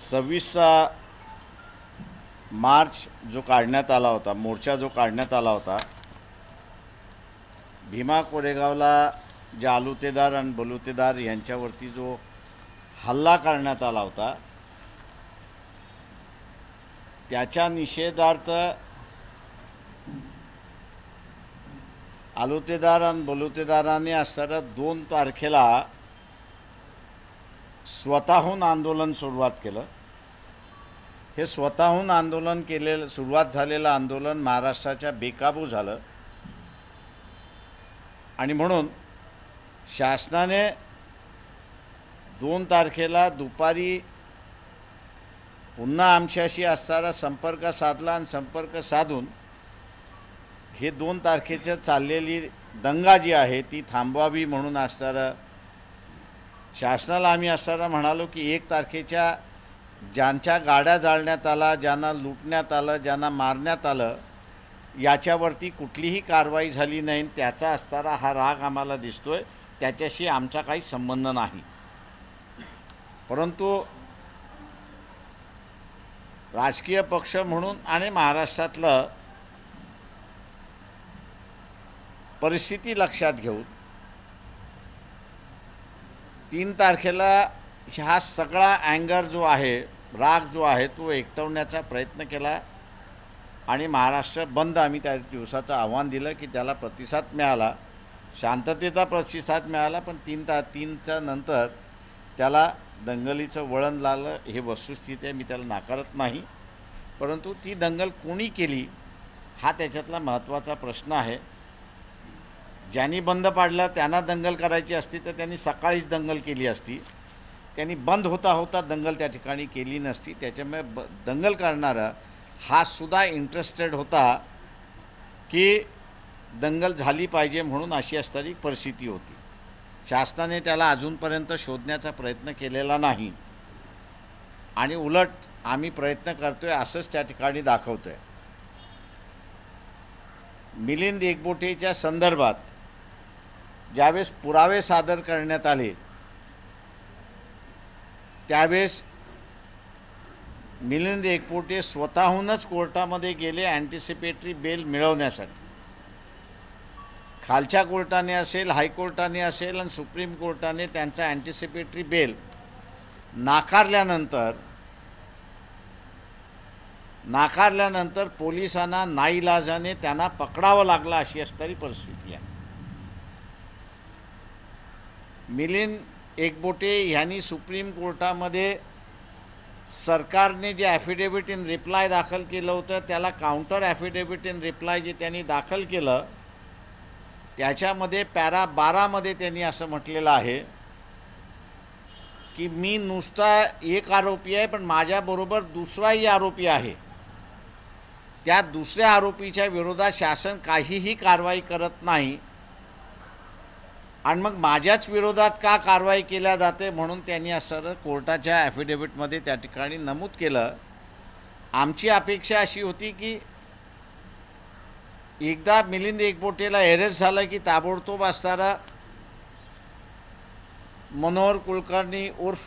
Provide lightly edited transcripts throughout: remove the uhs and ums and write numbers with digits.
26 मार्च जो काढण्यात आला होता, मोर्चा जो काढण्यात आला होता, भीमा कोरेगावला जे आलुतेदार आणि बलुतेदार यांच्यावरती जो हल्ला करण्यात आला होता त्याच्या निषेधार्थ आलुतेदार आणि बलुतेदारांनी असताना 2 तारखेला स्वतःहून आंदोलन सुरुवात केलं। हे स्वतःहून आंदोलन केलेलं सुरुवात झालेलं आंदोलन महाराष्ट्राच्या बेकाबू झालं आणि म्हणून शासनाने 2 तारखेला दुपारी पुन्हा आमच्याशी असणारा संपर्क साधला आणि संपर्क साधून हे 2 तारखेचं चाललेली दंगा जी आहे ती थांबवावी म्हणून असणारा शासनाला आम्ही असणारा म्हणालो की 1 तारखेच्या ज्यांच्या गाड्या जाळण्यात आला, ज्यांना लुटण्यात आलं, ज्यांना मारण्यात आलं, याच्यावरती कुठलीही कारवाई झाली नाही, त्याचा असणारा हा राग आम्हाला दिसतोय। त्याच्याशी आमचा काही संबंध नाही। परंतु राजकीय पक्ष म्हणून आणि महाराष्ट्रातलं परिस्थिती लक्षात घेऊन 3 तारखेला हा सगळा अँगर जो आहे, राग जो आहे तो एकटवण्याचा प्रयत्न केला आणि महाराष्ट्र बंद आम्ही त्या दिवसाचं आव्हान दिलं की त्याला प्रतिसाद मिळाला, शांततेचा प्रतिसाद मिळाला। पण 3च्या नंतर त्याला दंगलीचं वळण लागलं, हे वस्तुस्थिती आहे, मी त्याला नाकारत नाही। परंतु ती दंगल कोणी केली हा त्याच्यातला महत्त्वाचा प्रश्न आहे। ज्यांनी बंद पाडलं त्यांना दंगल करायची असती तर त्यांनी सकाळीच दंगल केली असती, त्यांनी बंद होता होता दंगल त्या ठिकाणी केली नसती। त्याच्यामुळे दंगल करणारा हा सुद्धा इंटरेस्टेड होता की दंगल झाली पाहिजे म्हणून, अशी असणारी परिस्थिती होती। शासनाने त्याला अजूनपर्यंत शोधण्याचा प्रयत्न केलेला नाही आणि उलट आम्ही प्रयत्न करतोय असंच त्या ठिकाणी दाखवतोय। मिलिंद एकबोटेच्या संदर्भात ज्यावेळेस पुरावे सादर करण्यात आले त्यावेळेस मिलिंद एकबोटे स्वतःहूनच कोर्टामध्ये गेले अँटिसिपेटरी बेल मिळवण्यासाठी। खालच्या कोर्टाने असेल, हायकोर्टाने असेल आणि सुप्रीम कोर्टाने त्यांचा अँटिसिपेटरी बेल नाकारल्यानंतर पोलिसांना नाईलाजाने त्यांना पकडावं लागलं, अशी असणारी परिस्थिती आहे। मिलिंद एकबोटे यांनी सुप्रीम कोर्टामध्ये सरकारने जे ॲफिडेविट इन रिप्लाय दाखल केलं होतं त्याला काउंटर ॲफिडेविट इन रिप्लाय जे त्यांनी दाखल केलं त्याच्यामध्ये पॅरा 12 मध्ये त्यांनी असं म्हटलेलं आहे की मी नुसता एक आरोपी आहे पण माझ्याबरोबर दुसराही आरोपी आहे, त्या दुसऱ्या आरोपीच्या विरोधात शासन काहीही कारवाई करत नाही आणि मग माझ्याच विरोधात का कारवाई केल्या जाते म्हणून त्यांनी असं कोर्टाच्या ॲफिडेविटमध्ये त्या ठिकाणी नमूद केलं। आमची अपेक्षा अशी होती की एकदा मिलिंद एकबोटेला अरेस्ट झालं की ताबडतोब असणारा मनोहर कुलकर्णी उर्फ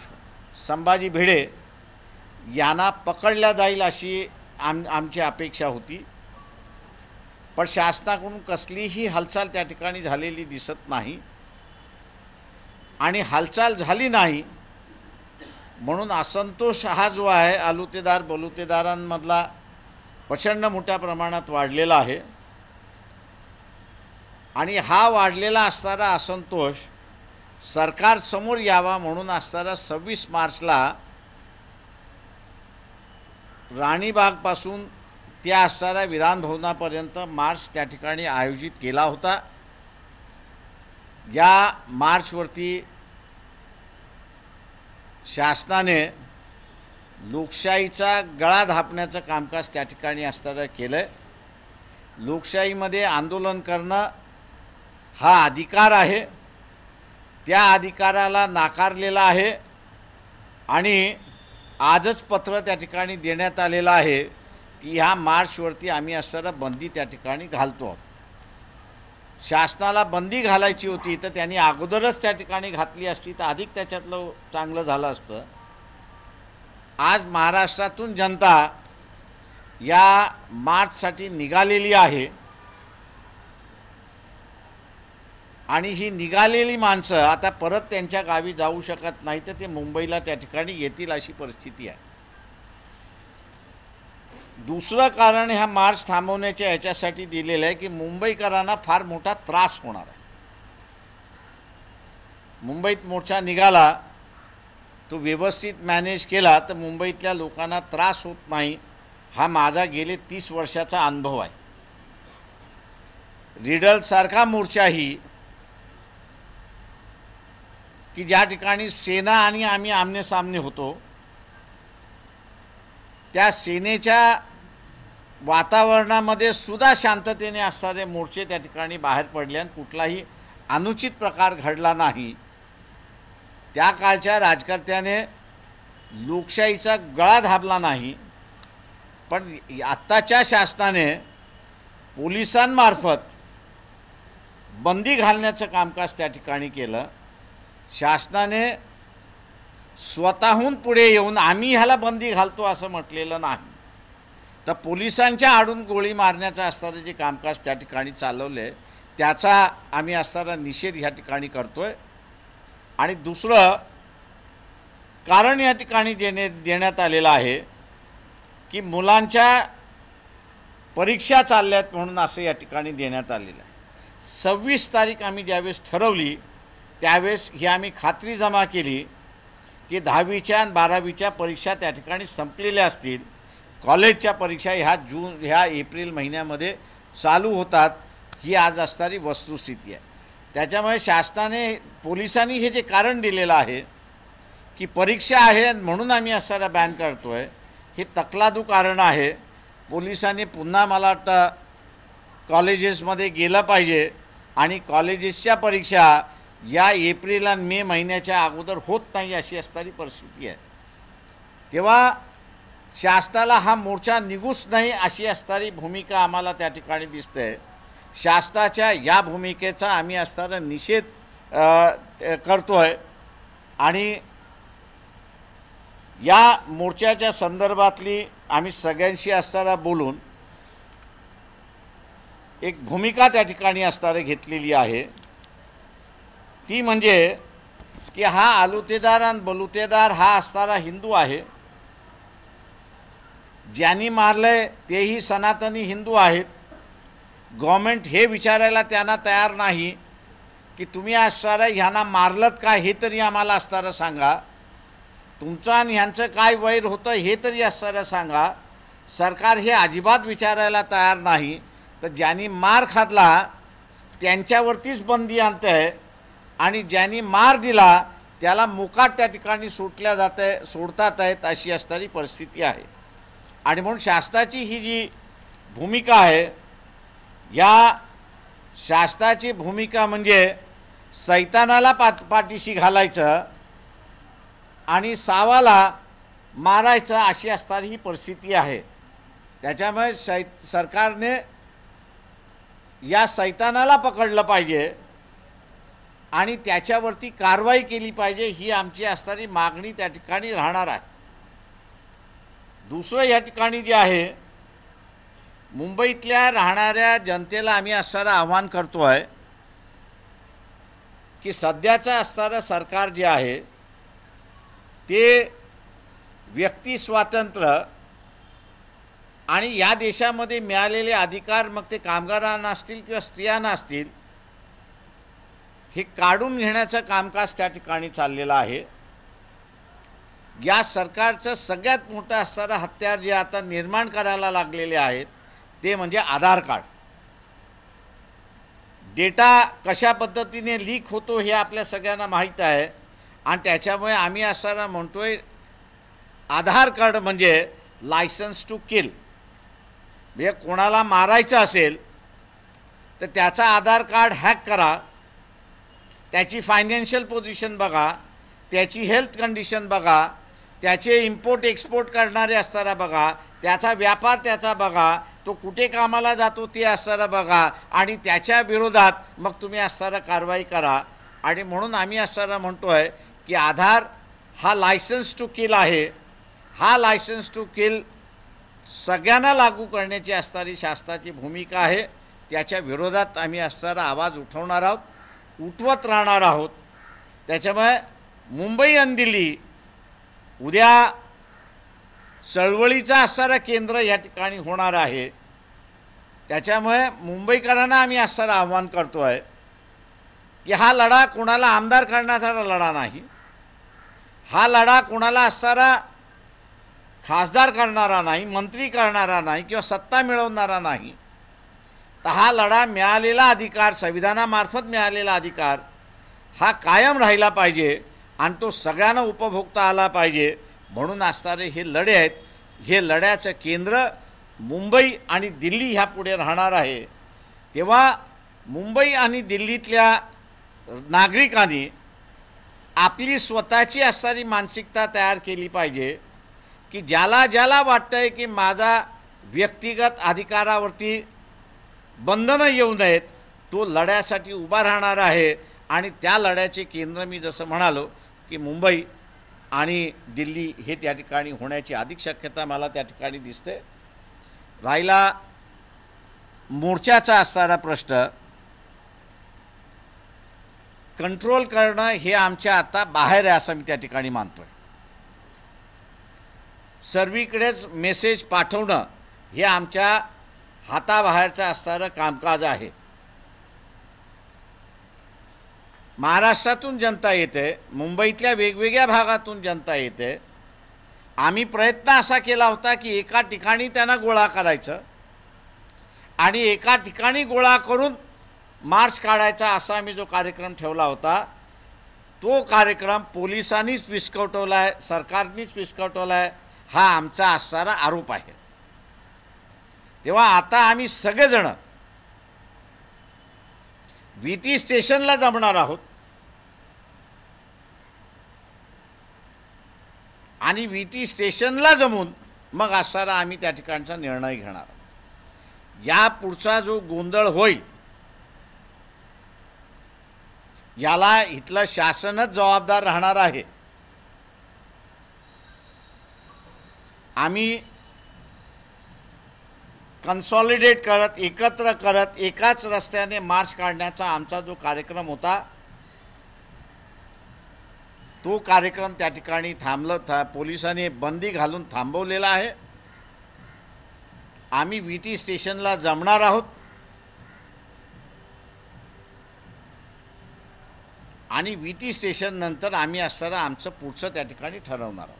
संभाजी भिडे यांना पकडल्या जाईल अशी आमची अपेक्षा होती। पण शासनाकडून कसलीही हालचाल त्या ठिकाणी झालेली दिसत नाही आणि हालचाल झाली नाही म्हणून असंतोष हा जो आहे आलुतेदार बलुतेदारांमधला प्रचंड मोठ्या प्रमाणात वाढलेला आहे आणि हा वाढलेला असणारा असंतोष सरकारसमोर यावा म्हणून असणारा 26 मार्चला राणीबागपासून त्या असणाऱ्या विधानभवनापर्यंत मार्च त्या ठिकाणी आयोजित केला होता। या मार्चवरती शासनाने लोकशाहीचा गळा धापण्याचं कामकाज त्या ठिकाणी असणारं केलं आहे। लोकशाहीमध्ये आंदोलन करणं हा अधिकार आहे, त्या अधिकाराला नाकारलेला आहे आणि आजच पत्र त्या ठिकाणी देण्यात आलेलं आहे की ह्या मार्चवरती आम्ही असणारं बंदी त्या ठिकाणी घालतो आहोत। शासनाला बंदी घालायची होती तर त्यांनी अगोदरच त्या ठिकाणी घातली असती तर अधिक त्याच्यातलं चांगलं झालं असतं। आज महाराष्ट्रातून जनता या मार्चसाठी निघालेली आहे आणि ही निघालेली माणसं आता परत त्यांच्या गावी जाऊ शकत नाही, तर ते मुंबईला त्या ठिकाणी येतील अशी परिस्थिती आहे. दुसरं कारण ह्या मार्च थांबवण्याच्या ह्याच्यासाठी दिलेलं आहे की मुंबईकरांना फार मोठा त्रास होणार आहे. मुंबईत मोर्चा निघाला, तो व्यवस्थित मॅनेज केला तर मुंबईतल्या लोकांना त्रास होत नाही, हा माझा गेले 30 वर्षाचा अनुभव आहे. रिडलसारखा मोर्चाही की ज्या ठिकाणी सेना आणि आम्ही आमनेसामने होतो, त्या सेनेच्या वातावरणामध्ये सुद्धा शांततेने असणारे मोर्चे त्या ठिकाणी बाहेर पडले आणि कुठलाही अनुचित प्रकार घडला नाही. त्या काळच्या राजकर्त्याने लोकशाहीचा गळा दाबला नाही, पण आत्ताच्या शासनाने पोलिसांमार्फत बंदी घालण्याचं कामकाज त्या ठिकाणी केलं. शासनाने स्वतःहून पुढे येऊन आम्ही ह्याला बंदी घालतो असं म्हटलेलं नाही, तर पोलिसांच्या आडून गोळी मारण्याचं असणारं जे कामकाज त्या ठिकाणी चालवले त्याचा आम्ही असणारा निषेध ह्या ठिकाणी करतोय. आणि दुसरं कारण या ठिकाणी देण्यात आलेलं आहे की मुलांच्या परीक्षा चालल्यात म्हणून असं या ठिकाणी देण्यात आलेलं आहे. 26 तारीख आम्ही ज्यावेळेस ठरवली त्यावेळेस ही आम्ही खात्री जमा केली की 10वीच्या आणि 12वीच्या परीक्षा त्या ठिकाणी संपलेल्या असतील. कॉलेजच्या परीक्षा ह्या एप्रिल महिन्यामध्ये चालू होतात, ही आज असणारी वस्तुस्थिती आहे. त्याच्यामुळे शासनाने पोलिसांनी हे जे कारण दिलेलं आहे की परीक्षा आहे म्हणून आम्ही असणारा बॅन करतो आहे, हे तकलादू कारण आहे. पोलिसांनी पुन्हा मला वाटतं कॉलेजेसमध्ये गेलं पाहिजे आणि कॉलेजेसच्या परीक्षा या एप्रिल आणि मे महिन्याच्या अगोदर होत नाही अशी असणारी परिस्थिती आहे. तेव्हा शासनाला हा मोर्चा निघूच नाही अशी असणारी भूमिका आम्हाला त्या ठिकाणी दिसते. शासनाच्या या भूमिकेचा आम्ही असणारा निषेध करतो आहे आणि या मोर्चाच्या संदर्भातली आम्ही सगळ्यांशी असताना बोलून एक भूमिका त्या ठिकाणी असणारा घेतलेली आहे. ती म्हणजे की हा आलुतेदार आणि बलुतेदार हा असणारा हिंदू आहे, ज्यांनी मारलंय तेही सनातनी हिंदू आहेत. गव्हर्नमेंट हे विचारायला त्यांना तयार नाही की तुम्ही असणारा ह्यांना मारलत का हे तरी आम्हाला असणारा सांगा, तुमचं आणि ह्यांचं काय वैर होतं हे तरी असणारा सांगा. सरकार हे अजिबात विचारायला तयार नाही, तर ज्यांनी मार खाल्ला त्यांच्यावरतीच बंदी आणतं आहे आणि ज्यांनी मार दिला त्याला मुकाट त्या ठिकाणी सोडतात आहेत अशी असणारी परिस्थिती आहे. आणि म्हणून शासनाची ही जी भूमिका आहे, या शासनाची भूमिका म्हणजे सैतानाला पाठीशी घालायचं आणि सावाला मारायचं अशी असणारी ही परिस्थिती आहे. त्याच्यामुळे सरकारने या सैतानाला पकडलं पाहिजे आणि त्याच्यावरती कारवाई केली पाहिजे, ही आमची असणारी मागणी त्या ठिकाणी राहणार आहे. दुसरं या ठिकाणी जे आहे, मुंबईतल्या राहणाऱ्या जनतेला आम्ही असणारं आव्हान करतो आहे की सध्याचं असणारं सरकार जे आहे ते व्यक्ती स्वातंत्र्य आणि या देशामध्ये मिळालेले अधिकार, मग ते कामगारांना असतील किंवा स्त्रियांना असतील, हे काढून घेण्याचं कामकाज त्या ठिकाणी चाललेलं आहे. या सरकारचं सगळ्यात मोठं असणारं हत्यार जे आता निर्माण करायला लागलेले आहेत ते म्हणजे आधार कार्ड. डेटा कशा पद्धतीने लीक होतो हे आपल्या सगळ्यांना माहीत आहे आणि त्याच्यामुळे आम्ही असणारा म्हणतोय आधार कार्ड म्हणजे लायसन्स टू किल. म्हणजे कोणाला मारायचं असेल तर त्याचा आधार कार्ड हॅक करा, त्याची फायनान्शियल पोझिशन बघा, त्याची हेल्थ कंडिशन बघा, त्याचे इम्पोर्ट एक्सपोर्ट करणारे असणारा बघा, त्याचा व्यापार त्याचा बघा, तो कुठे कामाला जातो ते असणारा बघा आणि त्याच्या विरोधात मग तुम्ही असणारा कारवाई करा. आणि म्हणून आम्ही असणारा म्हणतो आहे की आधार हा लायसन्स टू किल आहे, हा लायसन्स टू किल सगळ्यांना लागू करण्याची असणारी शासनाची भूमिका आहे. त्याच्या विरोधात आम्ही असणारा आवाज उठवणार आहोत, उठवत राहणार आहोत. त्याच्यामुळे मुंबई आणि दिल्ली उद्या चळवळीचं असणारं केंद्र या ठिकाणी होणार आहे. त्याच्यामुळे मुंबईकरांना आम्ही असणारं आव्हान करतो आहे की हा लढा कोणाला आमदार करण्याचा लढा नाही, हा लढा कोणाला असणारा खासदार करणारा नाही, मंत्री करणारा नाही किंवा सत्ता मिळवणारा नाही. तर हा लढा मिळालेला अधिकार, संविधानामार्फत मिळालेला अधिकार हा कायम राहिला पाहिजे आणि तो सगळ्यांना उपभोगता आला पाहिजे. म्हणून असणारे हे लढे आहेत. हे लढ्याचं केंद्र मुंबई आणि दिल्ली ह्या पुढे राहणार आहे. तेव्हा मुंबई आणि दिल्लीतल्या नागरिकांनी आपली स्वतःची असणारी मानसिकता तयार केली पाहिजे की ज्याला ज्याला वाटतं आहे की माझा व्यक्तिगत अधिकारावरती बंधनं येऊ नयेत, तो लढ्यासाठी उभा राहणार आहे. आणि त्या लढ्याचे केंद्र मी जसं म्हणालो की मुंबई आणि दिल्ली हे त्या ठिकाणी होण्याची अधिक शक्यता मला त्या ठिकाणी दिसते. राहिला मोर्चाचा असणारा प्रश्न, कंट्रोल करणं हे आमच्या आता बाहेर आहे असं मी त्या ठिकाणी मानतो आहे. सर्वीकडेच मेसेज पाठवणं हे आमच्या हाताबाहेरचं असणारं कामकाज आहे. महाराष्ट्रातून जनता येते, मुंबईतल्या वेगवेगळ्या भागातून जनता येते. आम्ही प्रयत्न असा केला होता की एका ठिकाणी त्यांना गोळा करायचं आणि एका ठिकाणी गोळा करून मार्च काढायचा असा आम्ही जो कार्यक्रम ठेवला होता, तो कार्यक्रम पोलिसांनीच विस्कटवला आहे, सरकारनीच विस्कटवला आहे, हा आमचा असणारा आरोप आहे. तेव्हा आता आम्ही सगळेजण VT स्टेशनला जमणार आहोत आणि VT स्टेशनला जमून मग असणारा आम्ही त्या ठिकाणचा निर्णय घेणार आहोत. या पुढचा जो गोंधळ होईल याला इथलं शासनच जबाबदार राहणार आहे. आम्ही कन्सॉलिडेट करत, एकत्र करत एकाच रस्त्याने मार्च काढण्याचा आमचा जो कार्यक्रम होता, तो कार्यक्रम त्या ठिकाणी पोलिसांनी बंदी घालून थांबवलेला आहे. आम्ही VT स्टेशनला जमणार आहोत आणि VT स्टेशन नंतर आम्ही असणारं आमचं पुढचं त्या ठिकाणी ठरवणार आहोत.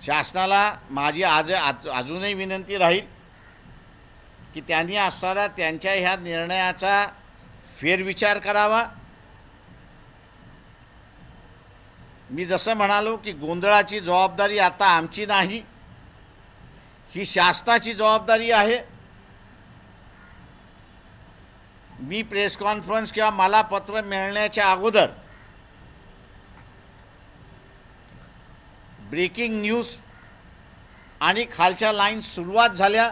शासनाला माझी अजूनही विनंती राहील की त्यांनी असणारा त्यांच्या ह्या निर्णयाचा फेरविचार करावा. मी जसं म्हणालो की गोंधळाची जबाबदारी आता आमची नाही, ही शासनाची जबाबदारी आहे. मी प्रेस कॉन्फरन्स किंवा मला पत्र मिळण्याच्या अगोदर ब्रेकिंग न्यूज आणि खालच्या लाईन सुरुवात झाल्या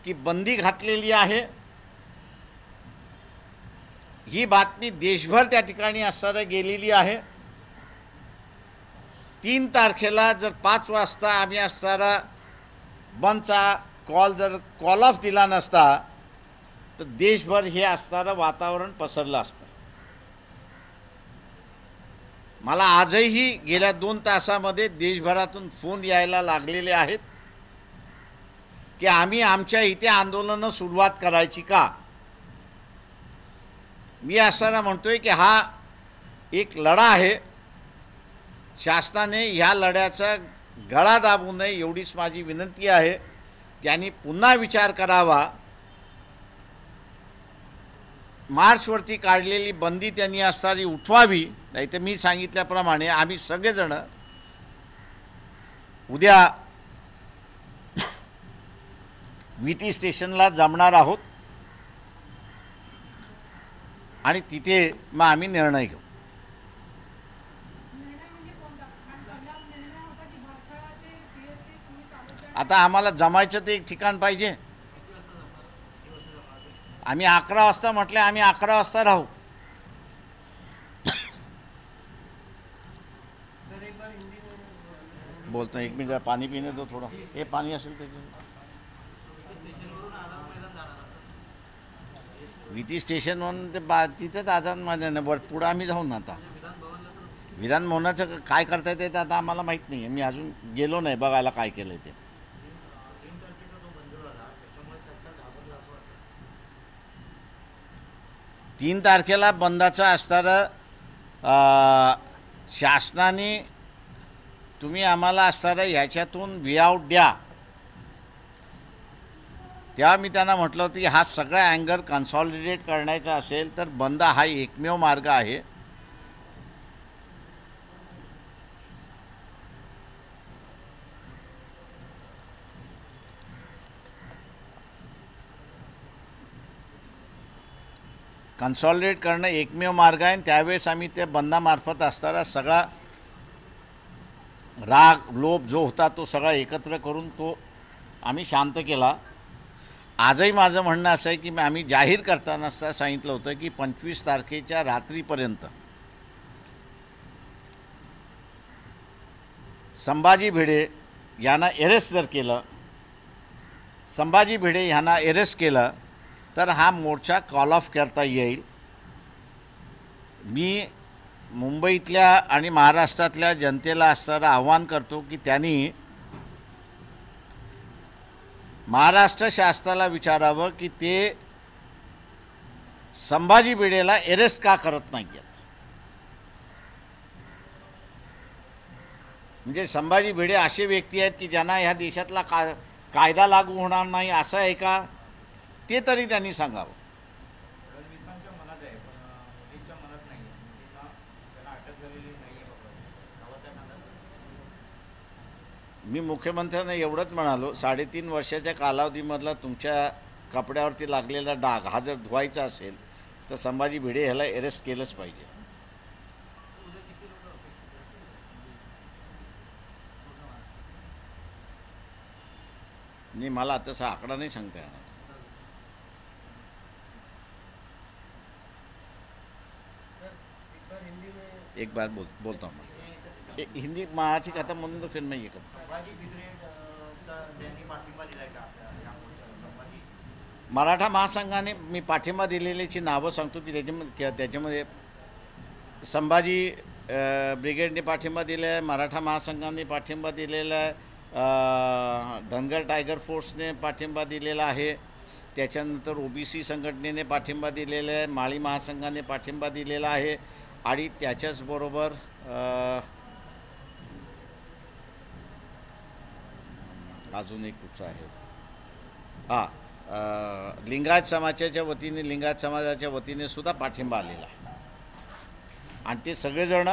की बंदी घातलेली आहे, ही बातमी देशभर त्या ठिकाणी असणारं गेलेली आहे. 3 तारखेला जर 5 वाजता आम्ही असणारा बंदचा कॉल ऑफ दिला नसता तर देशभर हे असणारं वातावरण पसरलं असतं. मला आजही गेल्या 2 तासामध्ये देशभरातून फोन यायला लागलेले आहेत की आम्ही आमच्या इथे आंदोलनं सुरुवात करायची का. मी असताना म्हणतोय की हा एक लढा आहे, शासनाने ह्या लढ्याचा गळा दाबू नये एवढीच माझी विनंती आहे. त्यांनी पुन्हा विचार करावा. मार्चवरती काढलेली बंदी त्यांनी असणारी उठवावी, नाही तर मी सांगितल्याप्रमाणे आम्ही सगळेजण उद्या VT स्टेशनला जमणार आहोत आणि तिथे मग आम्ही निर्णय घेऊ. आता आम्हाला जमायचं ते एक ठिकाण पाहिजे. आम्ही 11 वाजता म्हटले, आम्ही 11 वाजता राहू. बोलतो एक मिनिट पाणी पिणे दो थोडं हे पाणी असेल त्याच्या विधी स्टेशन म्हणून ते तिथंच आझाद मैदान वर पुढं आम्ही जाऊ ना आता विधान भवनाचं काय करता येते ते आता आम्हाला माहीत नाही आहे मी अजून गेलो नाही बघायला काय केलं ते 3 तारखेला बंदाचं असणारं शासनाने तुम्ही आम्हाला असणारं ह्याच्यातून वे आउट द्या तेव्हा मी त्यांना म्हटलं होतं की हा सगळा अँगर कन्सॉलिडेट करण्याचा असेल तर बंद हा एकमेव मार्ग आहे. कन्सॉलिडेट करणं एकमेव मार्ग आहे. त्यावेळेस आम्ही त्या बंदामार्फत असणारा सगळा राग लोभ जो होता तो सगळा एकत्र करून तो आम्ही शांत केला. आजही माझं म्हणणं असं आहे की आम्ही जाहीर करताना सांगितलं होतं की 25 तारखेच्या रात्रीपर्यंत संभाजी भिडे यांना अरेस्ट जर केलं संभाजी भिडे यांना अरेस्ट केलं तर हा मोर्चा कॉल ऑफ करता येईल. मी मुंबईतल्या आणि महाराष्ट्रातल्या जनतेला असणारं आव्हान करतो की त्यांनी महाराष्ट्र शासनाला विचारावं की ते संभाजी भिडेला अरेस्ट का करत नाही आहेत. म्हणजे संभाजी भिडे असे व्यक्ती आहेत की ज्यांना ह्या देशातला कायदा लागू होणार नाही असं आहे का ते तरी त्यांनी सांगावं. मी मुख्यमंत्र्यांना एवढंच म्हणालो 3.5 वर्षाच्या कालावधीमधला तुमच्या कपड्यावरती लागलेला डाग हा जर धुवायचा असेल तर संभाजी भिडे ह्याला अरेस्ट केलंच पाहिजे. नाही मला तसा आकडा नाही सांगता येणार. एक बार बोलता हूँ मैं हिंदी मराठी कथा म्हणून तो फिर मैं ये करतो. मराठा महासंघाने मी पाठिंबा दिलेल्याची नावं सांगतो की त्याच्यामध्ये संभाजी ब्रिगेडने पाठिंबा दिला आहे, मराठा महासंघाने पाठिंबा दिलेला आहे, धनगर टायगर फोर्सने पाठिंबा दिलेला आहे, त्याच्यानंतर ओबीसी संघटनेने पाठिंबा दिलेला आहे, माळी महासंघाने पाठिंबा दिलेला आहे आणि त्याच्याचबरोबर अजून एक कुठचा आहे लिंगायत समाजाच्या वतीने लिंगायत समाजाच्या वतीने सुद्धा पाठिंबा आलेला आहे आणि ते सगळेजण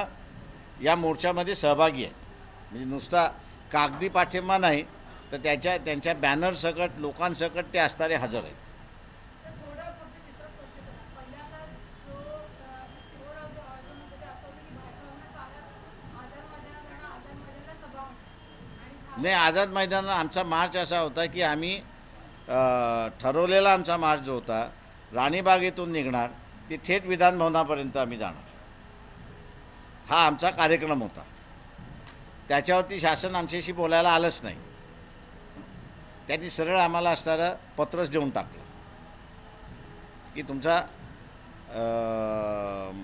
या मोर्चामध्ये सहभागी आहेत. म्हणजे नुसता कागदी पाठिंबा नाही तर त्यांच्या बॅनरसकट लोकांसकट ते असणारे हजर आहेत. नाही आझाद मैदानात आमचा मार्च असा होता की आम्ही ठरवलेला आमचा मार्च जो होता राणीबागेतून निघणार ते थेट विधानभवनापर्यंत आम्ही जाणार हा आमचा कार्यक्रम होता. त्याच्यावरती शासन आमच्याशी बोलायला आलंच नाही. त्यांनी सरळ आम्हाला असणारं पत्रच देऊन टाकलं की तुमचा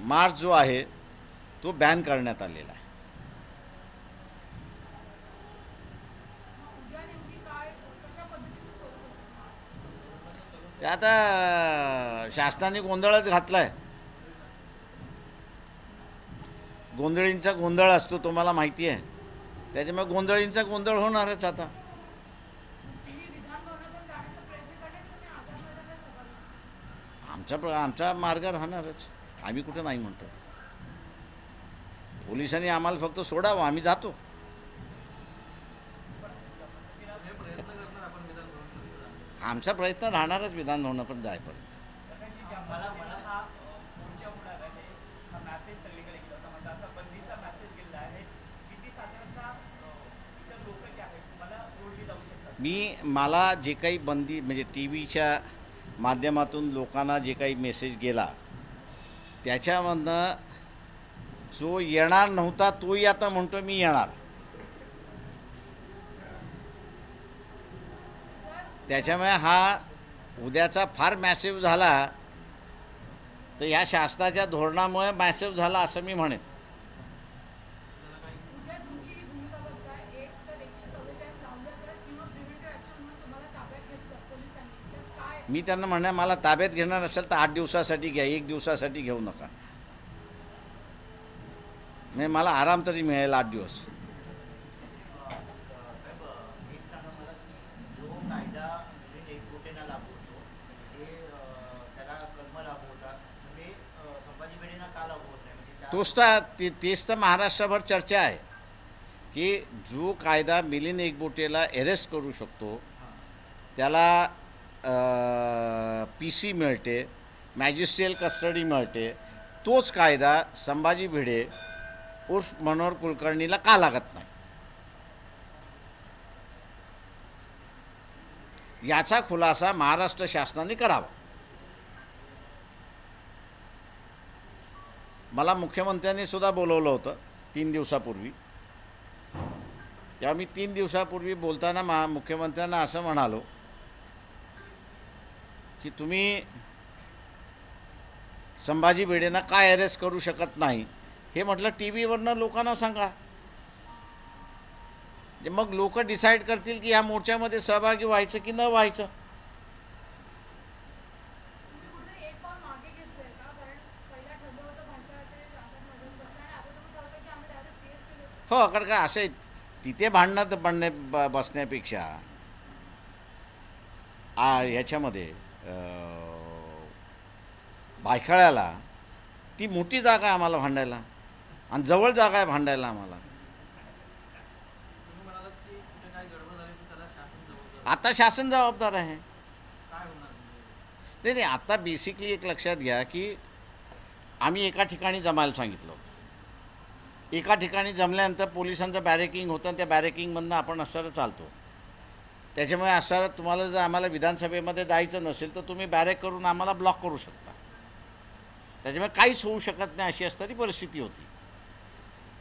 मार्च जो आहे तो बॅन करण्यात आलेला आहे. ते आता शासनाने गोंधळच घातला आहे. गोंधळींचा गोंधळ असतो तुम्हाला माहिती आहे. त्याच्यामुळे गोंधळींचा गोंधळ होणारच. आता आमचा मार्ग राहणारच. आम्ही कुठं नाही म्हणतो. पोलिसांनी आम्हाला फक्त सोडावं आम्ही जातो. आमचा प्रयत्न राहणारच विधानभवनापर्यंत जायपर्यंत. मला जे काही बंदी म्हणजे टी व्हीच्या माध्यमातून लोकांना जे काही मेसेज गेला त्याच्यामधनं जो येणार नव्हता तोही आता म्हणतो मी येणार. त्याच्यामुळे हा उद्याचा फार मॅसिव्ह झाला तर ह्या शासनाच्या धोरणामुळे मॅसिव्ह झाला असं मी म्हणेन. उद्या तुमची ही भूमिका बघताय, एक तर 144 लावलं तर किंवा प्रिव्हेंटिव्ह ॲक्शन म्हणून तुम्हाला ताब्यात घेतलं पोलिसांनी, तर काय? मी त्यांना म्हणणार मला ताब्यात घेणार असेल तर 8 दिवसासाठी घ्या, 1 दिवसासाठी घेऊ नका. म्हणजे मला आराम तरी मिळेल 8 दिवस. साहेब एक सांगा मला की जो कायदा मिलिंद एकबोटेंना लागू होतो म्हणजे त्याला कलम लागू होतात म्हणजे संभाजी भिडेंना का लागू होत नाही म्हणजे तेच तर महाराष्ट्रभर चर्चा आहे की जो कायदा मिलिंद एकबोटेला अरेस्ट करू शकतो, त्याला PC मिळते, मॅजिस्ट्रियल कस्टडी मिळते, तोच कायदा संभाजी भिडे उर्फ मनोहर कुलकर्णीला का लागत नाही, याचा खुलासा महाराष्ट्र शासनाने करावा. मला मुख्यमंत्र्यांनी सुद्धा बोलवलं होतं 3 दिवसापूर्वी. तेव्हा मी 3 दिवसापूर्वी बोलताना मुख्यमंत्र्यांना असं म्हणालो की तुम्ही संभाजी भिडेंना काय अरेस्ट करू शकत नाही हे म्हटलं TV वरनं लोकांना सांगा. मग लोक डिसाईड करतील की या मोर्चामध्ये सहभागी व्हायचं की न व्हायचं. तुम्ही कुठे एक पाऊल मागे घेतलंय का? कारण पहिला ठरलं होतं भाजपाचे आपण मदत करता आणि आता तुम्ही ठरवलं की आम्ही डायरेक्ट CS केलं. हो, कारण का असे तिथे भांडणात बसण्यापेक्षा ह्याच्यामध्ये भायखळ्याला ती मोठी जागा आहे आम्हाला भांडायला आणि जवळ जागा आहे भांडायला आम्हाला. तुम्ही म्हणालात की कुठे काय गडबड झाली तर त्याला शासन जबाबदार. आता शासन जबाबदार आहे. काय होणार म्हणजे? नाही, आता बेसिकली एक लक्षात घ्या की आम्ही एका ठिकाणी जमायला सांगितलं होतं. एका ठिकाणी जमल्यानंतर पोलिसांचं बॅरेकिंग होतं आणि त्या बॅरेकिंगमधनं आपण असं चालतो. त्याच्यामुळे असं तुम्हाला जर आम्हाला विधानसभेमध्ये जायचं नसेल तर तुम्ही बॅरेक करून आम्हाला ब्लॉक करू शकता. त्याच्यामुळे काहीच होऊ शकत नाही अशी असणारी परिस्थिती होती.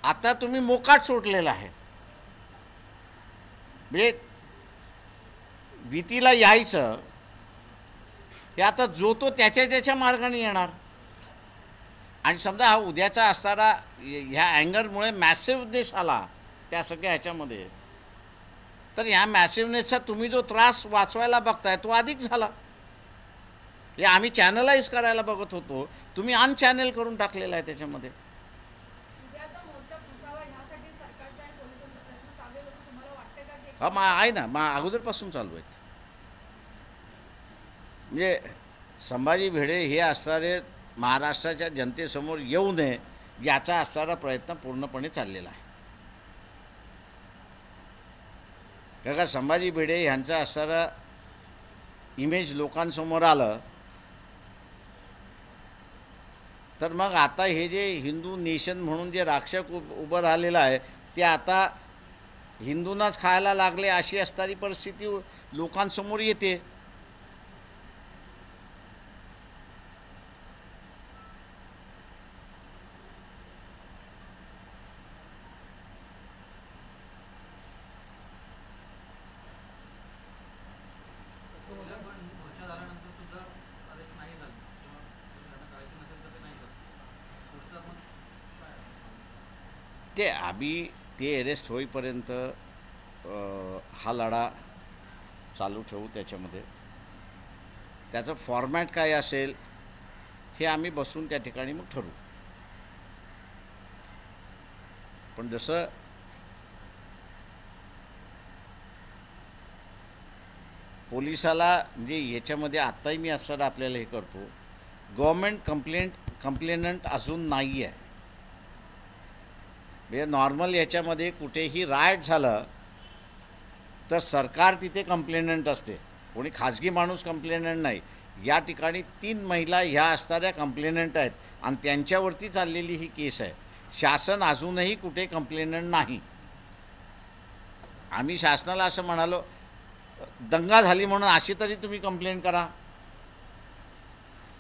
आता तुम्ही मोकाट सोडलेला आहे. म्हणजे भीतीला यायचं हे आता जो तो त्याच्या मार्गाने येणार. आणि समजा हा उद्याचा असणारा ह्या अँगरमुळे मॅसिव्हनेस आला त्या सगळ्या ह्याच्यामध्ये, तर ह्या मॅसिव्हनेसचा तुम्ही जो त्रास वाचवायला बघताय तो अधिक झाला. हे आम्ही चॅनलाइज करायला बघत होतो, तुम्ही अनचॅनल करून टाकलेला आहे त्याच्यामध्ये. उद्याचा मोर्चा पुसावा ह्यासाठी सरकारचा आणि पोलिसांचा प्रयत्न चालू आहे असं तुम्हाला वाटतं का? की हा आहे ना, अगोदरपासून चालू आहेत. म्हणजे संभाजी भिडे हे असणारे महाराष्ट्राच्या जनतेसमोर येऊ नये याचा असणारा प्रयत्न पूर्णपणे चाललेला आहे. कारण का संभाजी भिडे यांचा असणारा इमेज लोकांसमोर आलं तर मग आता हे जे हिंदू नेशन म्हणून जे राक्षक उभं राहिलेलं आहे ते आता हिंदूंनाच खायला लागले अशी असणारी परिस्थिती लोकांसमोर येते. उद्या पण मोर्चा झाल्यानंतर सुद्धा अरेस्ट नाही झालं किंवा त्यांना करायचं नसेल तर ते नाही झालं. पुढचा मग काय आहे? ते आम्ही ते अरेस्ट होईपर्यंत हा लढा चालू ठेवू. त्याच्यामध्ये त्याचं फॉर्मॅट काय असेल हे आम्ही बसून त्या ठिकाणी मग ठरवू. पण जसं पोलिसाला म्हणजे याच्यामध्ये आत्ताही मी असं आपल्याला हे करतो, गव्हर्मेंट कंप्लेनंट अजून नाही आहे. म्हणजे नॉर्मल याच्यामध्ये कुठेही रायट झालं तर सरकार तिथे कंप्लेनंट असते, कोणी खाजगी माणूस कंप्लेनंट नाही. या ठिकाणी 3 महिला ह्या असणाऱ्या कंप्लेनंट आहेत आणि त्यांच्यावरती चाललेली ही केस आहे. शासन अजूनही कुठे कंप्लेनंट नाही. आम्ही शासनाला असं म्हणालो, दंगा झाली म्हणून अशी तरी तुम्ही कंप्लेंट करा.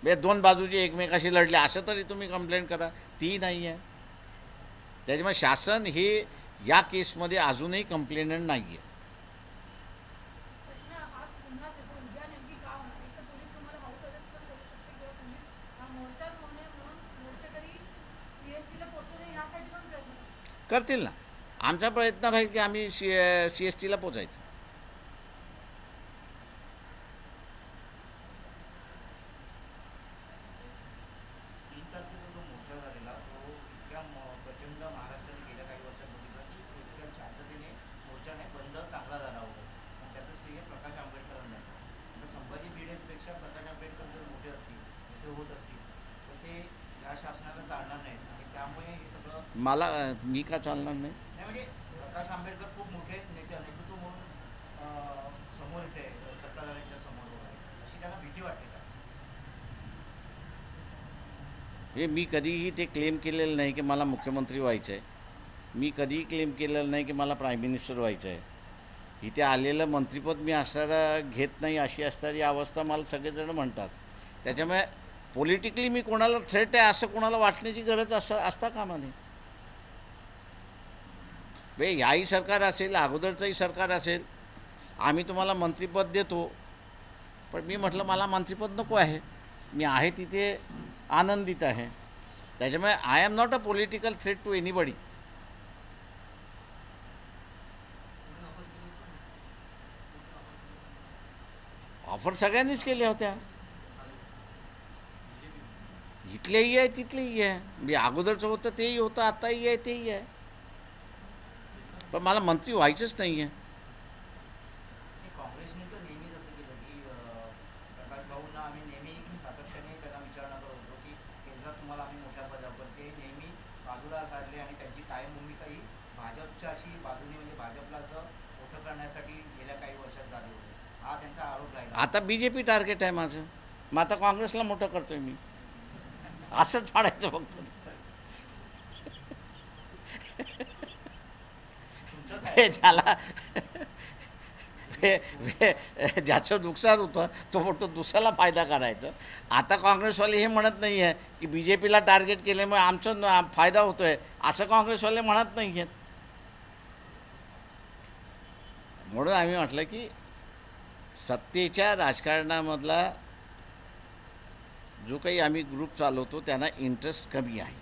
म्हणजे 2 बाजूचे एकमेकाशी लढले असं तरी तुम्ही कंप्लेंट करा. ती नाही आहे. त्याच्यामुळे शासन हे या केसमध्ये अजूनही कंप्लेनंट नाही आहे. प्रश्न हाच पुन्हा करतील ना. आमचा प्रयत्न राहील की आम्ही CSTला पोचायचं. 3 तारखेचा जो मोर्चा झालेला तो इतक्या प्रचंड महाराष्ट्राने गेल्या काही वर्षात बघितला की इतक्या शांततेने मोर्चा नाही बंद चांगला झाला होता. आणि त्याचं श्रेय प्रकाश आंबेडकरांना आहे. तर संभाजी भिडेपेक्षा प्रकाश आंबेडकर जर मोठे होत असतील तर ते या शासनाला चालणार नाहीत आणि त्यामुळे हे सगळं मी का चालणार नाही? नाही म्हणजे प्रकाश आंबेडकर खूप मोठे नेतृत्व म्हणून समोर येते सत्ताधाऱ्यांच्या समोर वगैरे अशी त्यांना भीती वाटते का? हे मी कधीही ते क्लेम केलेलं नाही की मला मुख्यमंत्री व्हायचं आहे. मी कधीही क्लेम केलेलं नाही की मला प्राईम मिनिस्टर व्हायचं आहे. इथे आलेलं मंत्रिपद मी असणारा घेत नाही अशी असणारी अवस्था मला सगळेजण म्हणतात. त्याच्यामुळे पॉलिटिकली मी कोणाला थ्रेट आहे असं कोणाला वाटण्याची गरज असता कामा नये. याही सरकार असेल, अगोदरचंही सरकार असेल, आम्ही तुम्हाला मंत्रिपद देतो, पण मी म्हटलं मला मंत्रिपद नको आहे. मी आहे तिथे आनंदित आहे. त्याच्यामुळे I am not a political threat to anybody. Offer सगळ्यांनीच केल्या होत्या. इथलेही आहे तिथलेही आहे. मी अगोदरचं होतं तेही होतं, आताही आहे तेही आहे. पण मला मंत्री व्हायचंच नाही आहे. काँग्रेसने तर नेहमी असं केलं की प्रकाश भाऊंना आम्ही नेहमी सातत्याने त्यांना विचारणा करत होतो की केंद्रात तुम्हाला आम्ही मोठ्या पदावर, पण ते नेहमी बाजूला काढले आणि त्यांची कायम भूमिका ही भाजपच्या अशी बाजूने म्हणजे भाजपला असं मोठं करण्यासाठी गेल्या काही वर्षात झाली होती. हा त्यांचा आरोप राहिला. आता BJP टार्गेट आहे माझं. मग आता काँग्रेसला मोठं करतोय मी. असंच फाडायचं फक्त. ज्याला ज्याचं नुकसान होतं तो म्हणतो दुसऱ्याला फायदा करायचं. आता काँग्रेसवाले हे म्हणत नाही आहे की BJPला टार्गेट केल्यामुळे आमचा फायदा होतो आहे, असं काँग्रेसवाले म्हणत नाही आहेत. म्हणून आम्ही म्हटलं की सत्तेच्या राजकारणामधला जो काही आम्ही ग्रुप चालवतो त्यांना इंटरेस्ट कमी आहे.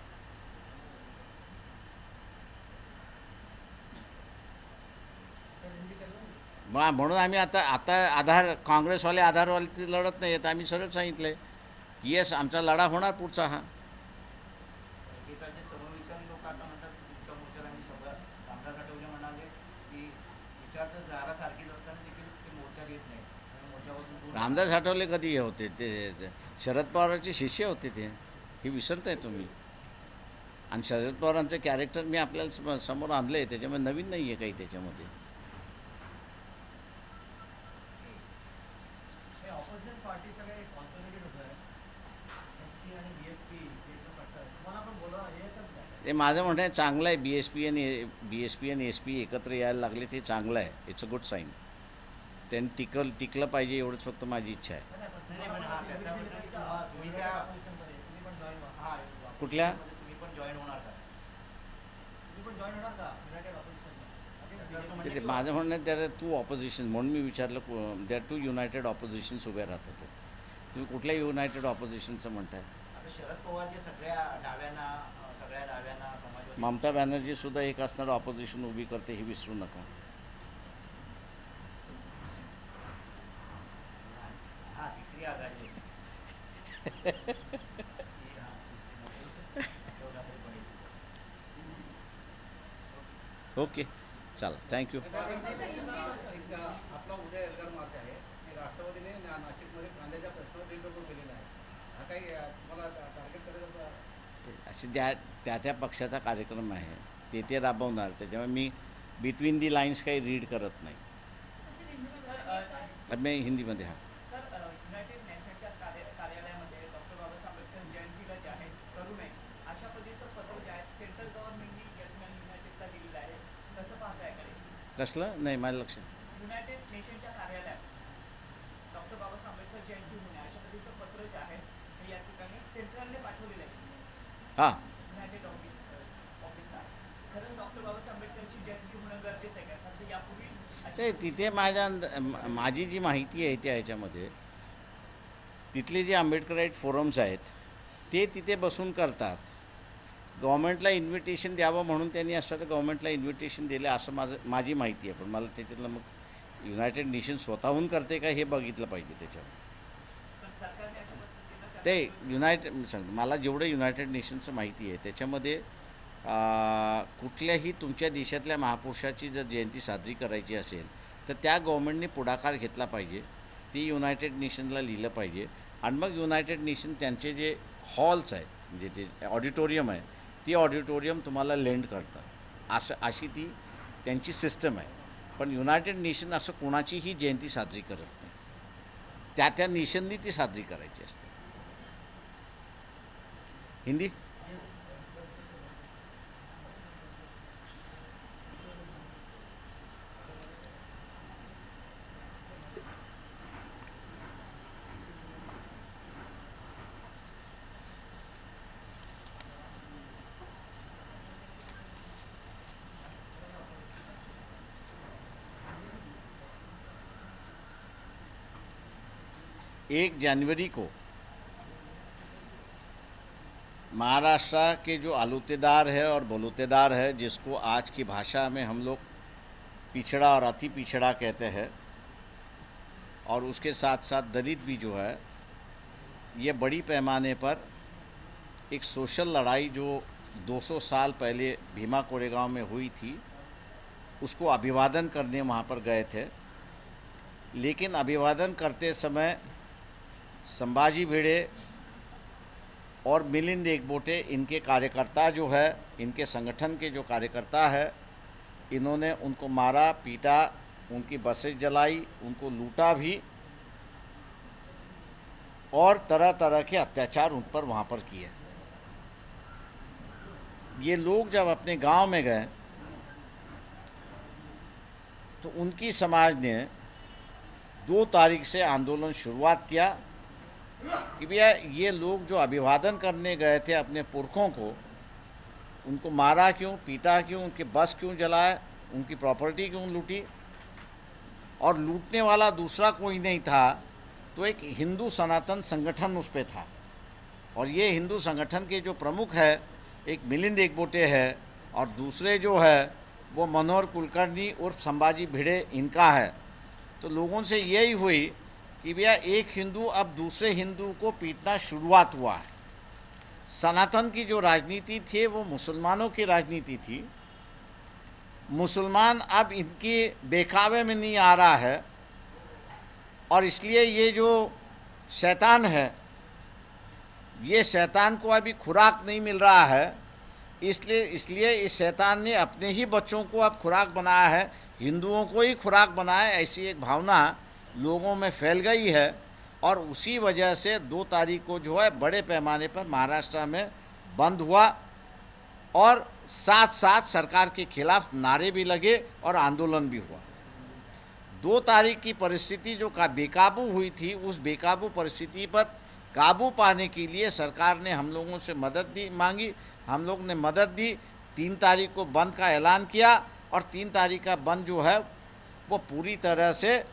म्हणून आम्ही आता आधार काँग्रेसवाले आधारवाले ते लढत नाही आहेत. आम्ही सरळ सांगितलं आहे येस आमचा लढा होणार पुढचा. हा एकेकाचे समविचारी लोक आता म्हणतात तुमच्या मोर्चाला आम्ही सगळं रामदास आठवले म्हणाले की विचारधारासारखीच असताना देखील ते मोर्चात येत नाही आणि मोर्चापासून दूर रामदास आठवले कधी हे होते? ते शरद पवारांचे शिष्य होते. ते हे विसरताय तुम्ही. आणि शरद पवारांचं कॅरेक्टर मी आपल्याला समोर आणलं आहे, त्याच्यामुळे नवीन नाही आहे काही त्याच्यामध्ये. ऑपोजिशन पार्टी सगळे कॉन्सॉलिडेट होत आहे. ST आणि BSP तुम्हाला पण बोला हे तर ते माझं म्हणणं आहे चांगलं आहे. BSP आणि SP एकत्र यायला लागले ते चांगलं आहे. It's a good sign. त्यांनी टिकलं पाहिजे एवढंच फक्त माझी इच्छा आहे. तुम्ही त्या कुठल्या? तुम्ही पण जॉईन होणार का? तुम्ही पण जॉईन होणार का युनायटेड ऑपोजिशन? ते माझं म्हणणं आहे त्याला टू ऑपोजिशन म्हणून मी विचारलं. त्या टू युनायटेड ऑपोजिशन्स उभ्या राहतात. तुम्ही कुठल्या युनायटेड ऑपोजिशनचं म्हणताय? आता शरद पवार जे सगळ्या डाव्यांना समाजवादी ममता बॅनर्जीसुद्धा एक असणारं ऑपोजिशन उभी करते हे विसरू नका. हा तिसरी आघाडी ओके चला थँक्यू. आपला उद्या एल्गार मार्च आहे. राष्ट्रवादीने नाशिकमध्ये कांद्याच्या प्रश्नावर दिलडोकं केलेला आहे. हा काही तुम्हाला टार्गेट करायचं? असे त्या पक्षाचा कार्यक्रम आहे ते राबवणार. त्याच्यामुळे मी बिटवीन दी लाईन्स काही रीड करत नाही. मी हिंदीमध्ये हा सर युनायटेड नेशनच्या कार्यालयामध्ये डॉक्टर बाबासाहेब आंबेडकर जयंतीला जे आहे करू नये अशा पद्धतीचं पत्र जे आहे सेंट्रल गव्हर्नमेंटनी युनायटेडला दिलेलं आहे. कसं पाहता याकडे? कसलं नाही माझं लक्ष. युनायटेड नेशनच्या कार्यालयात डॉक्टर बाबासाहेब आंबेडकर जयंती होणे अशा पद्धतीचं पत्र जे आहे ते या ठिकाणी सेंट्रलने पाठवलेलं आहे. हां युनायटेड ऑफिसला खरंच डॉक्टर बाबासाहेब आंबेडकरची जयंती होणं गरजेचं आहे का? कारण यापूर्वी ते तिथे माझी जी माहिती आहे त्या ह्याच्यामध्ये तिथले जे आंबेडकराईट फोरम्स आहेत ते तिथे बसून करतात. गव्हर्नमेंटला इन्व्हिटेशन द्यावं म्हणून त्यांनी असं गव्हर्नमेंटला इन्व्हिटेशन दिलं असं माझी माहिती आहे. पण मला त्याच्यातलं मग युनायटेड नेशन स्वतःहून करते का हे बघितलं पाहिजे त्याच्यावर. पण सरकारने अशा पद्धतीनं ते सांगतो मला जेवढं युनायटेड नेशनचं माहिती आहे त्याच्यामध्ये कुठल्याही तुमच्या देशातल्या महापुरुषाची जर जयंती साजरी करायची असेल तर त्या गव्हर्नमेंटने पुढाकार घेतला पाहिजे. ती युनायटेड नेशनला लिहिलं पाहिजे आणि मग युनायटेड नेशन त्यांचे जे हॉल्स आहेत म्हणजे ते ऑडिटोरियम आहे ती ऑडिटोरियम तुम्हाला लेंड करतात. अशी ती त्यांची सिस्टम आहे. पण युनायटेड नेशन असं कोणाचीही जयंती साजरी करत नाही. त्या नेशननी ती साजरी करायची असते. हिंदी एक जनवरी को महाराष्ट्र के जो आलूतेदार है और बलूतेदार है, जिसको आज की भाषा में हम लोग पिछड़ा और अति पिछड़ा कहते हैं, और उसके साथ साथ दलित भी जो है, ये बड़ी पैमाने पर एक सोशल लड़ाई जो 200 साल पहले भीमा कोरेगांव में हुई थी उसको अभिवादन करने वहाँ पर गए थे. लेकिन अभिवादन करते समय संभाजी भिड़े और मिलिंद एकबोटे इनके कार्यकर्ता जो है, इनके संगठन के जो कार्यकर्ता है, इन्होंने उनको मारा पीटा, उनकी बसें जलाई, उनको लूटा भी और तरह तरह के अत्याचार उन पर वहाँ पर किए. ये लोग जब अपने गांव में गए तो उनकी समाज ने 2 तारीख से आंदोलन शुरुआत किया कि भैया ये लोग जो अभिवादन करने गए थे अपने पुरखों को, उनको मारा क्यों, पीटा क्यों, उनके बस क्यों जलाए, उनकी प्रॉपर्टी क्यों लूटी. और लूटने वाला दूसरा कोई नहीं था तो एक हिंदू सनातन संगठन उस पर था. और ये हिंदू संगठन के जो प्रमुख है एक मिलिंद एकबोटे है और दूसरे जो है वो मनोहर कुलकर्णी उर्फ संभाजी भिड़े इनका है. तो लोगों से यही हुई कि भैया एक हिंदू अब दूसरे हिंदू को पीटना शुरुआत हुआ है. सनातन की जो राजनीति थी वो मुसलमानों की राजनीति थी. मुसलमान अब इनके बेकावे में नहीं आ रहा है और इसलिए ये जो शैतान है, ये शैतान को अभी खुराक नहीं मिल रहा है. इसलिए इस शैतान ने अपने ही बच्चों को अब खुराक बनाया है, हिंदुओं को ही खुराक बनाया, ऐसी एक भावना लोगों में फैल गई है. और उसी वजह से 2 तारीख को जो है बड़े पैमाने पर महाराष्ट्र में बंद हुआ और साथ साथ सरकार के खिलाफ नारे भी लगे और आंदोलन भी हुआ. 2 तारीख की परिस्थिति जो बेकाबू हुई थी, उस बेकाबू परिस्थिति पर काबू पाने के लिए सरकार ने हम लोगों से मदद मांगी. हम लोग ने मदद दी. 3 तारीख को बंद का ऐलान किया और 3 तारीख का बंद जो है वो पूरी तरह से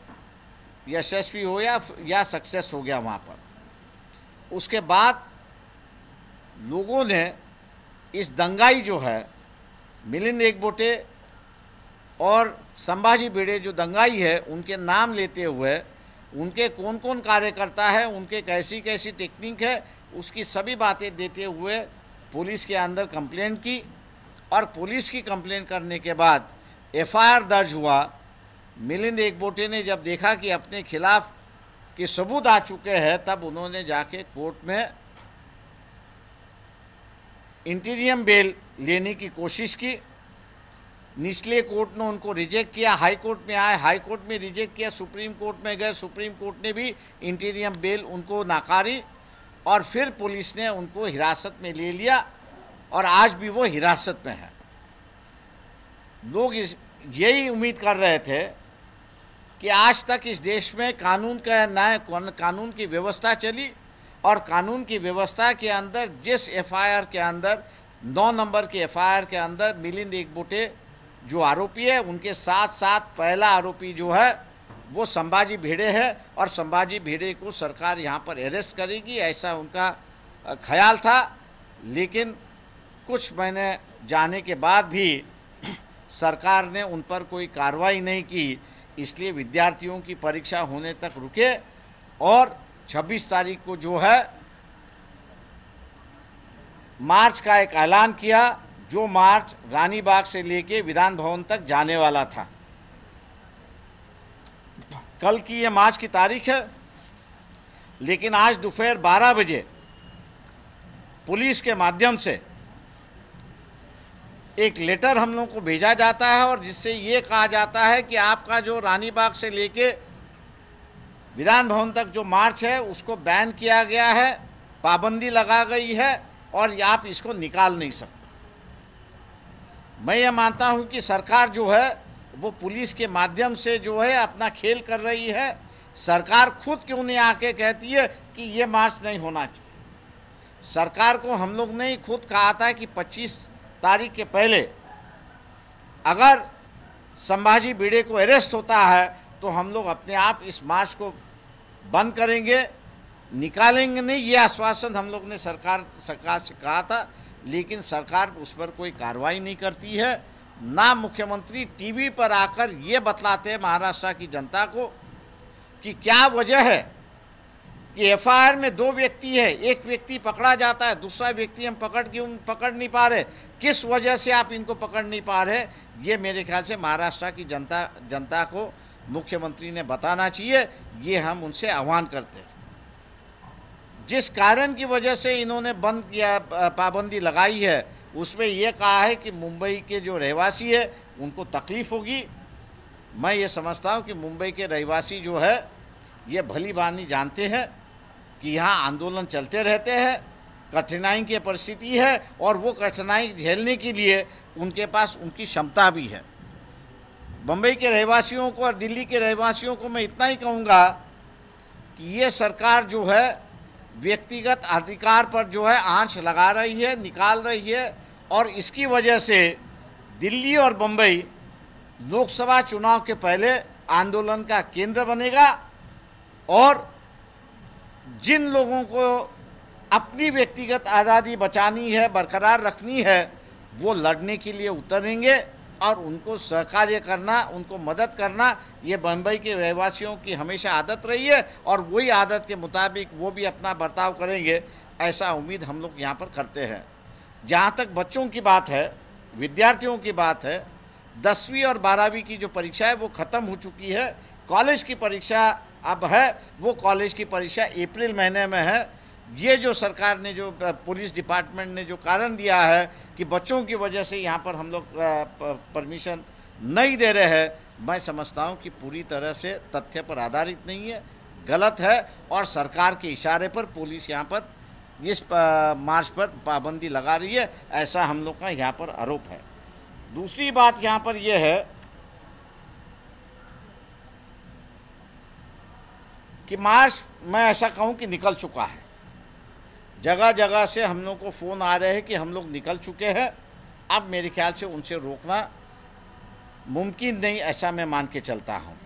यशस्वी हो या सक्सेस हो गया वहाँ पर. उसके बाद लोगों ने इस दंगाई जो है मिलिंद एकबोटे और संभाजी भिड़े जो दंगाई है उनके नाम लेते हुए उनके कौन कौन कार्यकर्ता है, उनके कैसी कैसी टेक्निक है, उसकी सभी बातें देते हुए पुलिस के अंदर कंप्लेंट की. और पुलिस की कंप्लेंट करने के बाद एफआईआर दर्ज हुआ. मिलिंद एकबोटे ने जब देखा कि अपने खिलाफ के सबूत आ चुके हैं तब उन्होंने जाके कोर्ट में इंटीरियम बेल लेने की कोशिश की. निचले कोर्ट ने उनको रिजेक्ट किया. हाई कोर्ट में आए, हाई कोर्ट में रिजेक्ट किया. सुप्रीम कोर्ट में गए, सुप्रीम कोर्ट ने भी इंटीरियम बेल उनको नाकारी और फिर पुलिस ने उनको हिरासत में ले लिया और आज भी वो हिरासत में है. लोग यही उम्मीद कर रहे थे कि आज तक इस देश में कानून का न्याय, कानून की व्यवस्था चली और कानून की व्यवस्था के अंदर जिस एफआईआर के अंदर 9 नंबर के एफआईआर के अंदर मिलिंद एकबोटे जो आरोपी है उनके साथ साथ पहला आरोपी जो है वो संभाजी भिड़े है और संभाजी भिड़े को सरकार यहाँ पर अरेस्ट करेगी ऐसा उनका ख्याल था. लेकिन कुछ महीने जाने के बाद भी सरकार ने उन पर कोई कार्रवाई नहीं की, इसलिए विद्यार्थियों की परीक्षा होने तक रुके और 26 तारीख को जो है मार्च का एक ऐलान किया, जो मार्च रानी बाग से लेके विधान भवन तक जाने वाला था। कल की ये मार्च की तारीख है, लेकिन आज दोपहर 12 बजे पुलिस के माध्यम से एक लेटर हम लोग को भेजा जाता है और जिससे ये कहा जाता है कि आपका जो रानी बाग से लेके विधान भवन तक जो मार्च है उसको बैन किया गया है, पाबंदी लगा गई है और आप इसको निकाल नहीं सकते। मैं ये मानता हूँ कि सरकार जो है वो पुलिस के माध्यम से जो है अपना खेल कर रही है। सरकार खुद क्यों नहीं आके कहती है कि ये मार्च नहीं होना चाहिए। सरकार को हम लोग ने ही खुद कहा था कि 25 तारीख के पहले अगर संभाजी भिड़े को अरेस्ट होता है तो हम लोग अपने आप इस मार्च को बंद करेंगे, निकालेंगे नहीं। ये आश्वासन हम लोग ने सरकार से कहा था, लेकिन सरकार उस पर कोई कार्रवाई नहीं करती है। ना मुख्यमंत्री टीवी पर आकर ये बतलाते हैं महाराष्ट्र की जनता को कि क्या वजह है कि एफआईआर में 2 व्यक्ति है, एक व्यक्ति पकड़ा जाता है, दूसरा व्यक्ति हम पकड़ नहीं पा रहे, किस वजह से आप इनको पकड़ नहीं पा रहे। ये मेरे ख्याल से महाराष्ट्र की जनता को मुख्यमंत्री ने बताना चाहिए। ये हम उनसे आह्वान करते हैं। जिस कारण की वजह से इन्होंने बंद किया, पाबंदी लगाई है, उसमें यह कहा है कि मुंबई के जो रहवासी है उनको तकलीफ़ होगी। मैं ये समझता हूँ कि मुंबई के रहवासी जो है ये भली भांति जानते हैं कि यहाँ आंदोलन चलते रहते हैं, कठिनाई की परिस्थिति है और वो कठिनाई झेलने के लिए उनके पास उनकी क्षमता भी है। बम्बई के रहवासियों को और दिल्ली के रहवासियों को मैं इतना ही कहूँगा कि ये सरकार जो है व्यक्तिगत अधिकार पर जो है आंच लगा रही है, निकाल रही है और इसकी वजह से दिल्ली और बम्बई लोकसभा चुनाव के पहले आंदोलन का केंद्र बनेगा और जिन लोगों को अपनी व्यक्तिगत आज़ादी बचानी है, बरकरार रखनी है, वो लड़ने के लिए उतरेंगे और उनको सहकार्य करना, उनको मदद करना, ये बम्बई के रहवासियों की हमेशा आदत रही है और वही आदत के मुताबिक वो भी अपना बर्ताव करेंगे, ऐसा उम्मीद हम लोग यहाँ पर करते हैं। जहाँ तक बच्चों की बात है, विद्यार्थियों की बात है, 10वीं और 12वीं की जो परीक्षा है वो ख़त्म हो चुकी है। कॉलेज की परीक्षा अब है, वो कॉलेज की परीक्षा अप्रैल महीने में है। ये जो सरकार ने, जो पुलिस डिपार्टमेंट ने जो कारण दिया है कि बच्चों की वजह से यहाँ पर हम लोग परमिशन नहीं दे रहे हैं, मैं समझता हूँ कि पूरी तरह से तथ्य पर आधारित नहीं है, गलत है और सरकार के इशारे पर पुलिस यहाँ पर इस मार्च पर पाबंदी लगा रही है, ऐसा हम लोग का यहाँ पर आरोप है। दूसरी बात यहाँ पर यह है कि मार्च मैं ऐसा कहूँ कि निकल चुका है। जगह जगह से हम लोग को फ़ोन आ रहे हैं कि हम लोग निकल चुके हैं। अब मेरे ख्याल से उनसे रोकना मुमकिन नहीं, ऐसा मैं मान के चलता हूँ।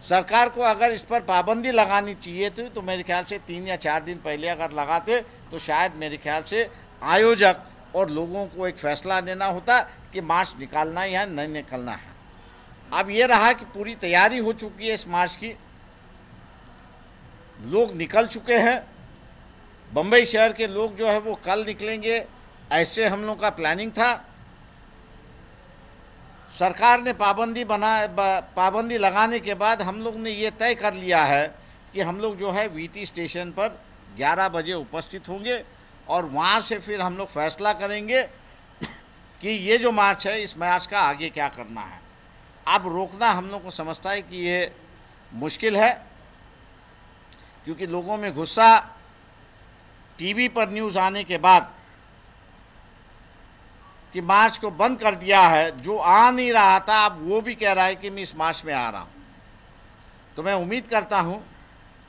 सरकार को अगर इस पर पाबंदी लगानी चाहिए थी तो मेरे ख्याल से 3 या 4 दिन पहले अगर लगाते तो शायद मेरे ख्याल से आयोजक और लोगों को एक फ़ैसला देना होता कि मार्च निकालना है या नहीं निकलना है। अब ये रहा कि पूरी तैयारी हो चुकी है इस मार्च की, लोग निकल चुके हैं। बम्बई शहर के लोग जो है वो कल निकलेंगे, ऐसे हम लोग का प्लानिंग था। सरकार ने पाबंदी लगाने के बाद हम लोग ने ये तय कर लिया है कि हम लोग जो है वीटी स्टेशन पर 11 बजे उपस्थित होंगे और वहाँ से फिर हम लोग फैसला करेंगे कि ये जो मार्च है, इस मार्च का आगे क्या करना है। अब रोकना हम लोग को समझता है कि ये मुश्किल है, क्योंकि लोगों में गुस्सा टीवी पर न्यूज़ आने के बाद कि मार्च को बंद कर दिया है, जो आ नहीं रहा था अब वो भी कह रहा है कि मैं इस मार्च में आ रहा हूँ। तो मैं उम्मीद करता हूँ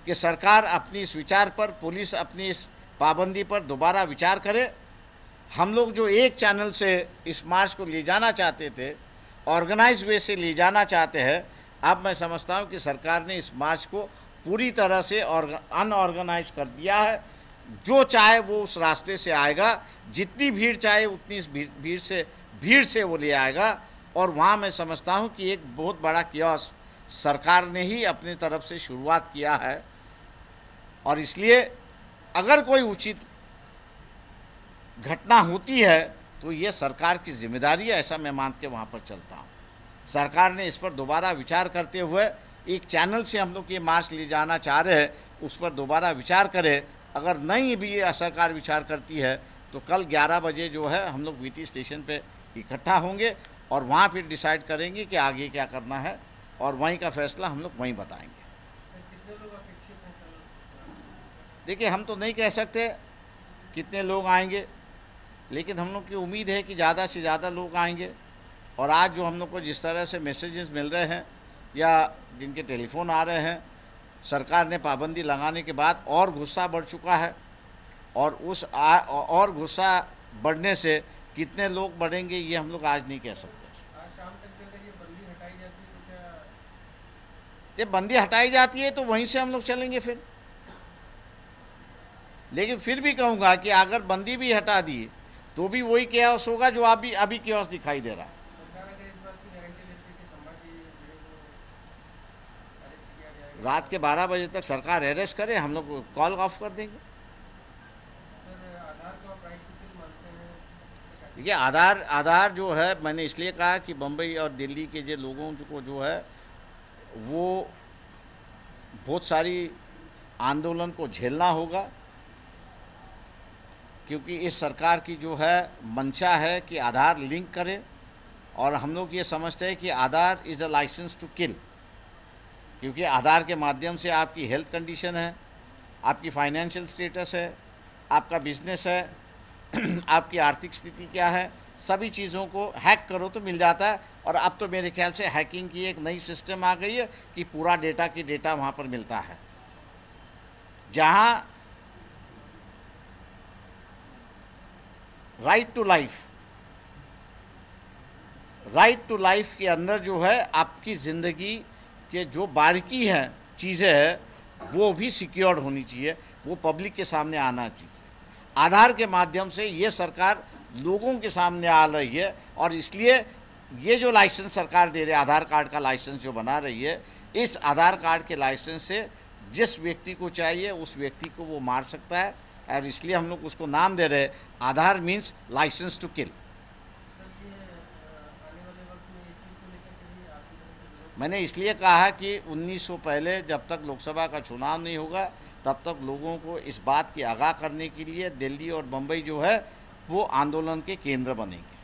कि सरकार अपनी इस विचार पर, पुलिस अपनी इस पाबंदी पर दोबारा विचार करे। हम लोग जो एक चैनल से इस मार्च को ले जाना चाहते थे, ऑर्गेनाइज वे से ले जाना चाहते हैं, अब मैं समझता हूँ कि सरकार ने इस मार्च को पूरी तरह से अनऑर्गेनाइज कर दिया है। जो चाहे वो उस रास्ते से आएगा, जितनी भीड़ चाहे उतनी इस भीड़ से वो ले आएगा। और वहाँ मैं समझता हूँ कि एक बहुत बड़ा कियोस्क सरकार ने ही अपनी तरफ से शुरुआत किया है, और इसलिए अगर कोई उचित घटना होती है तो ये सरकार की जिम्मेदारी है, ऐसा मैं मान के वहाँ पर चलता हूँ। सरकार ने इस पर दोबारा विचार करते हुए एक चैनल से हम लोग ये मार्च ले जाना चाह रहे हैं, उस पर दोबारा विचार करें। अगर नहीं भी ये सरकार विचार करती है तो कल 11 बजे जो है हम लोग वीटी स्टेशन पे इकट्ठा होंगे और वहाँ फिर डिसाइड करेंगे कि आगे क्या करना है, और वहीं का फैसला हम लोग वहीं बताएंगे। देखिए, हम तो नहीं कह सकते कितने लोग आएंगे, लेकिन हम लोग की उम्मीद है कि ज़्यादा से ज़्यादा लोग आएंगे। और आज जो हम लोग को जिस तरह से मैसेजेस मिल रहे हैं या जिनके टेलीफोन आ रहे हैं, सरकार ने पाबंदी लगाने के बाद और गुस्सा बढ़ चुका है, और और गुस्सा बढ़ने से कितने लोग बढ़ेंगे ये हम लोग आज नहीं कह सकते। आज शाम तक जो अगर ये बंदी हटाई जाती है तो क्या जब बंदी हटाई जाती है तो वहीं से हम लोग चलेंगे फिर। लेकिन फिर भी कहूँगा कि अगर बंदी भी हटा दी तो भी वही केओस होगा जो अभी केओस दिखाई दे रहा है। सरकार अगर इस बात की गारंटी लेती है कि संभाजी भिड़े को अरेस्ट किया जाएगा, रात के 12 बजे तक सरकार अरेस्ट करे, हम लोग कॉल ऑफ कर देंगे। फिर आधार को आप राइट टू किल मानते हैं? देखिए, आधार जो है, मैंने इसलिए कहा कि बम्बई और दिल्ली के जो लोगों को जो है वो बहुत सारी आंदोलन को झेलना होगा, क्योंकि इस सरकार की जो है मंशा है कि आधार लिंक करें, और हम लोग ये समझते हैं कि Aadhaar is a licence to kill, क्योंकि आधार के माध्यम से आपकी हेल्थ कंडीशन है, आपकी फाइनेंशियल स्टेटस है, आपका बिजनेस है, आपकी आर्थिक स्थिति क्या है, सभी चीज़ों को हैक करो तो मिल जाता है। और अब तो मेरे ख्याल से हैकिंग की एक नई सिस्टम आ गई है कि पूरा डेटा वहाँ पर मिलता है। जहाँ राइट टू लाइफ के अंदर जो है आपकी ज़िंदगी के जो बारीकी हैं, चीज़ें हैं, वो भी सिक्योर्ड होनी चाहिए, वो पब्लिक के सामने आना चाहिए। आधार के माध्यम से ये सरकार लोगों के सामने आ रही है, और इसलिए ये जो लाइसेंस सरकार दे रही है, आधार कार्ड का लाइसेंस जो बना रही है, इस आधार कार्ड के लाइसेंस से जिस व्यक्ति को चाहिए उस व्यक्ति को वो मार सकता है, और इसलिए हम लोग उसको नाम दे रहे हैं Aadhaar means licence to kill. Sir ये आने वाले वक्त में इस चीज़ को लेकर के भी आपकी तरफ से विरोध मैंने इसलिए कहा कि 1900 पहले जब तक लोकसभा का चुनाव नहीं होगा तब तक लोगों को इस बात की आगाह करने के लिए दिल्ली और बम्बई जो है वो आंदोलन के केंद्र बनेंगे।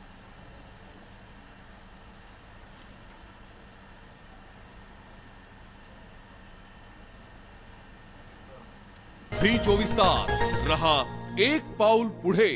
झी 24 तास रहा एक पाऊल पुढे।